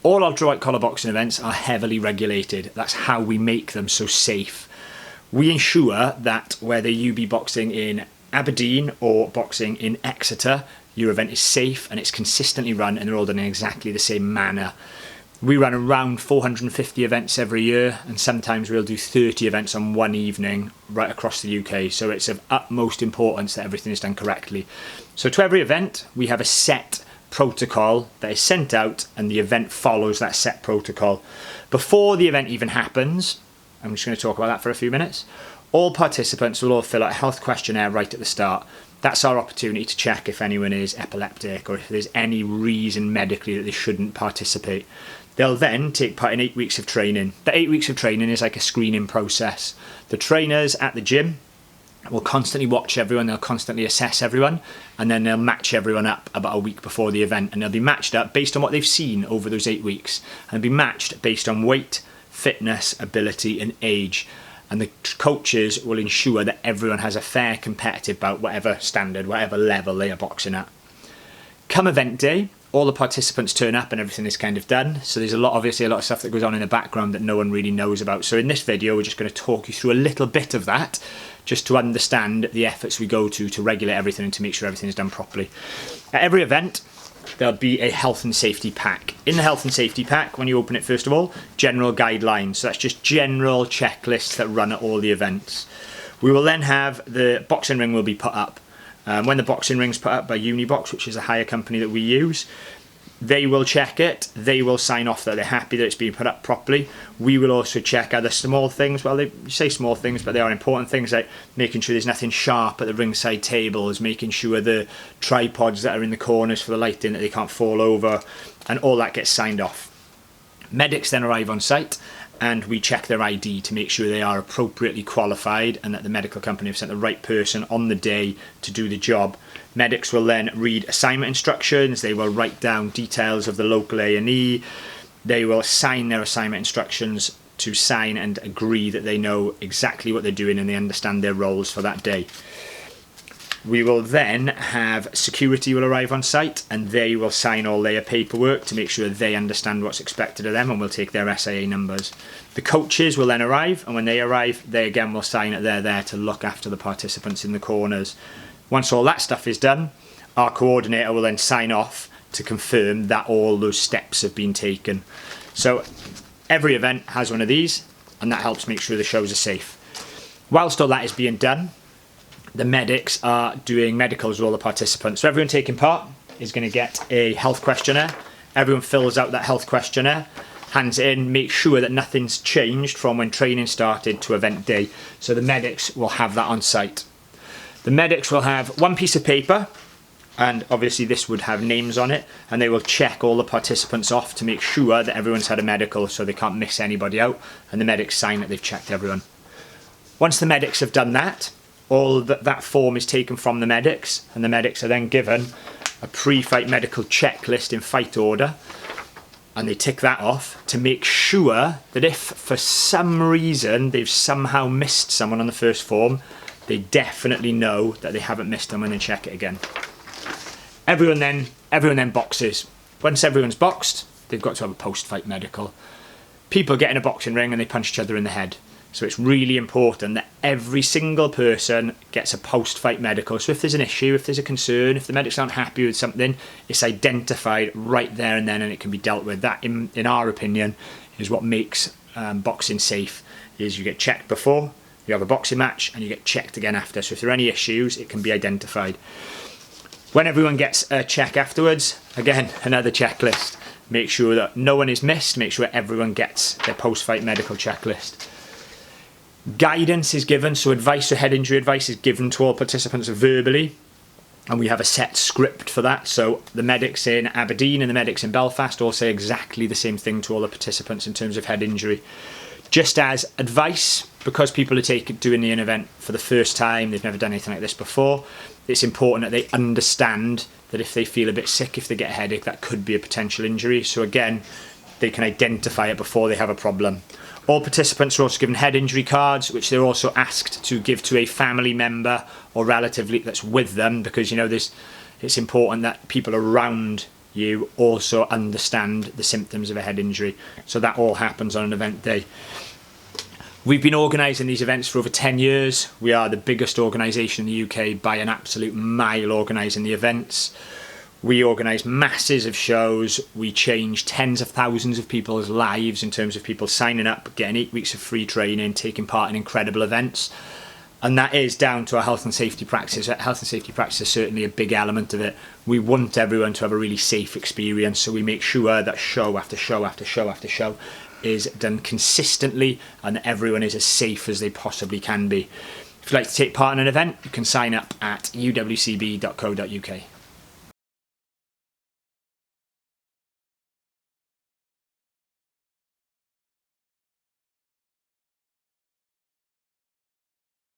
All ultra white collar boxing events are heavily regulated. That's how we make them so safe. We ensure that whether you be boxing in Aberdeen or boxing in Exeter, your event is safe and it's consistently run and they're all done in exactly the same manner. We run around 450 events every year, and sometimes we'll do 30 events on one evening right across the UK. So it's of utmost importance that everything is done correctly. So to every event, we have a set protocol that is sent out, and the event follows that set protocol. Before the event even happens, I'm just going to talk about that for a few minutes, all participants will all fill out a health questionnaire right at the start. That's our opportunity to check if anyone is epileptic or if there's any reason medically that they shouldn't participate. They'll then take part in 8 weeks of training. The 8 weeks of training is like a screening process. The trainers at the gym will constantly watch everyone, they'll constantly assess everyone, and then they'll match everyone up about a week before the event, and they'll be matched up based on what they've seen over those 8 weeks, and be matched based on weight, fitness, ability and age. And the coaches will ensure that everyone has a fair competitive bout, whatever standard, whatever level they are boxing at. Come event day, all the participants turn up and everything is kind of done. So there's obviously a lot of stuff that goes on in the background that no one really knows about. So in this video, we're just going to talk you through a little bit of that, just to understand the efforts we go to regulate everything and to make sure everything is done properly. At every event, there'll be a health and safety pack. In the health and safety pack, when you open it, first of all, general guidelines. So that's just general checklists that run at all the events. We will then have the boxing ring will be put up. When the boxing ring's put up by Unibox, which is a hire company that we use, they will check it. They will sign off that they're happy that it's been put up properly. We will also check other small things. Well, they say small things, but they are important things, like making sure there's nothing sharp at the ringside tables, making sure the tripods that are in the corners for the lighting, that they can't fall over, and all that gets signed off. Medics then arrive on site, and we check their ID to make sure they are appropriately qualified and that the medical company have sent the right person on the day to do the job. Medics will then read assignment instructions, they will write down details of the local A&E, they will sign their assignment instructions to sign and agree that they know exactly what they're doing and they understand their roles for that day. We will then have security will arrive on site, and they will sign all their paperwork to make sure they understand what's expected of them, and we'll take their SIA numbers. The coaches will then arrive, and when they arrive, they again will sign that they're there to look after the participants in the corners. Once all that stuff is done, our coordinator will then sign off to confirm that all those steps have been taken. So every event has one of these, and that helps make sure the shows are safe. Whilst all that is being done, the medics are doing medicals with all the participants. So everyone taking part is going to get a health questionnaire. Everyone fills out that health questionnaire, hands it in, make sure that nothing's changed from when training started to event day. So the medics will have that on site. The medics will have one piece of paper, and obviously this would have names on it, and they will check all the participants off to make sure that everyone's had a medical so they can't miss anybody out, and the medics sign that they've checked everyone. Once the medics have done that, all that form is taken from the medics, and the medics are then given a pre-fight medical checklist in fight order, and they tick that off to make sure that if for some reason they've somehow missed someone on the first form, they definitely know that they haven't missed them when they check it again. Everyone then boxes. Once everyone's boxed, they've got to have a post-fight medical. People get in a boxing ring and they punch each other in the head. So it's really important that every single person gets a post-fight medical. So if there's an issue, if there's a concern, if the medics aren't happy with something, it's identified right there and then, and it can be dealt with. That, in our opinion, is what makes boxing safe, is you get checked before, you have a boxing match, and you get checked again after. So if there are any issues, it can be identified. When everyone gets a check afterwards, again, another checklist. Make sure that no one is missed, make sure everyone gets their post-fight medical checklist. Guidance is given, so advice or head injury advice is given to all participants verbally, and we have a set script for that. So the medics in Aberdeen and the medics in Belfast all say exactly the same thing to all the participants in terms of head injury. Just as advice, because people are doing the event for the first time, they've never done anything like this before, it's important that they understand that if they feel a bit sick, if they get a headache, that could be a potential injury. So again, they can identify it before they have a problem. All participants are also given head injury cards, which they're also asked to give to a family member or relative that's with them, because, you know, it's important that people around you also understand the symptoms of a head injury. So that all happens on an event day. We've been organising these events for over 10 years. We are the biggest organisation in the UK by an absolute mile organising the events. We organise masses of shows. We change tens of thousands of people's lives in terms of people signing up, getting 8 weeks of free training, taking part in incredible events. And that is down to our health and safety practices. Health and safety practice is certainly a big element of it. We want everyone to have a really safe experience, so we make sure that show after show after show after show is done consistently and that everyone is as safe as they possibly can be. If you'd like to take part in an event, you can sign up at uwcb.co.uk.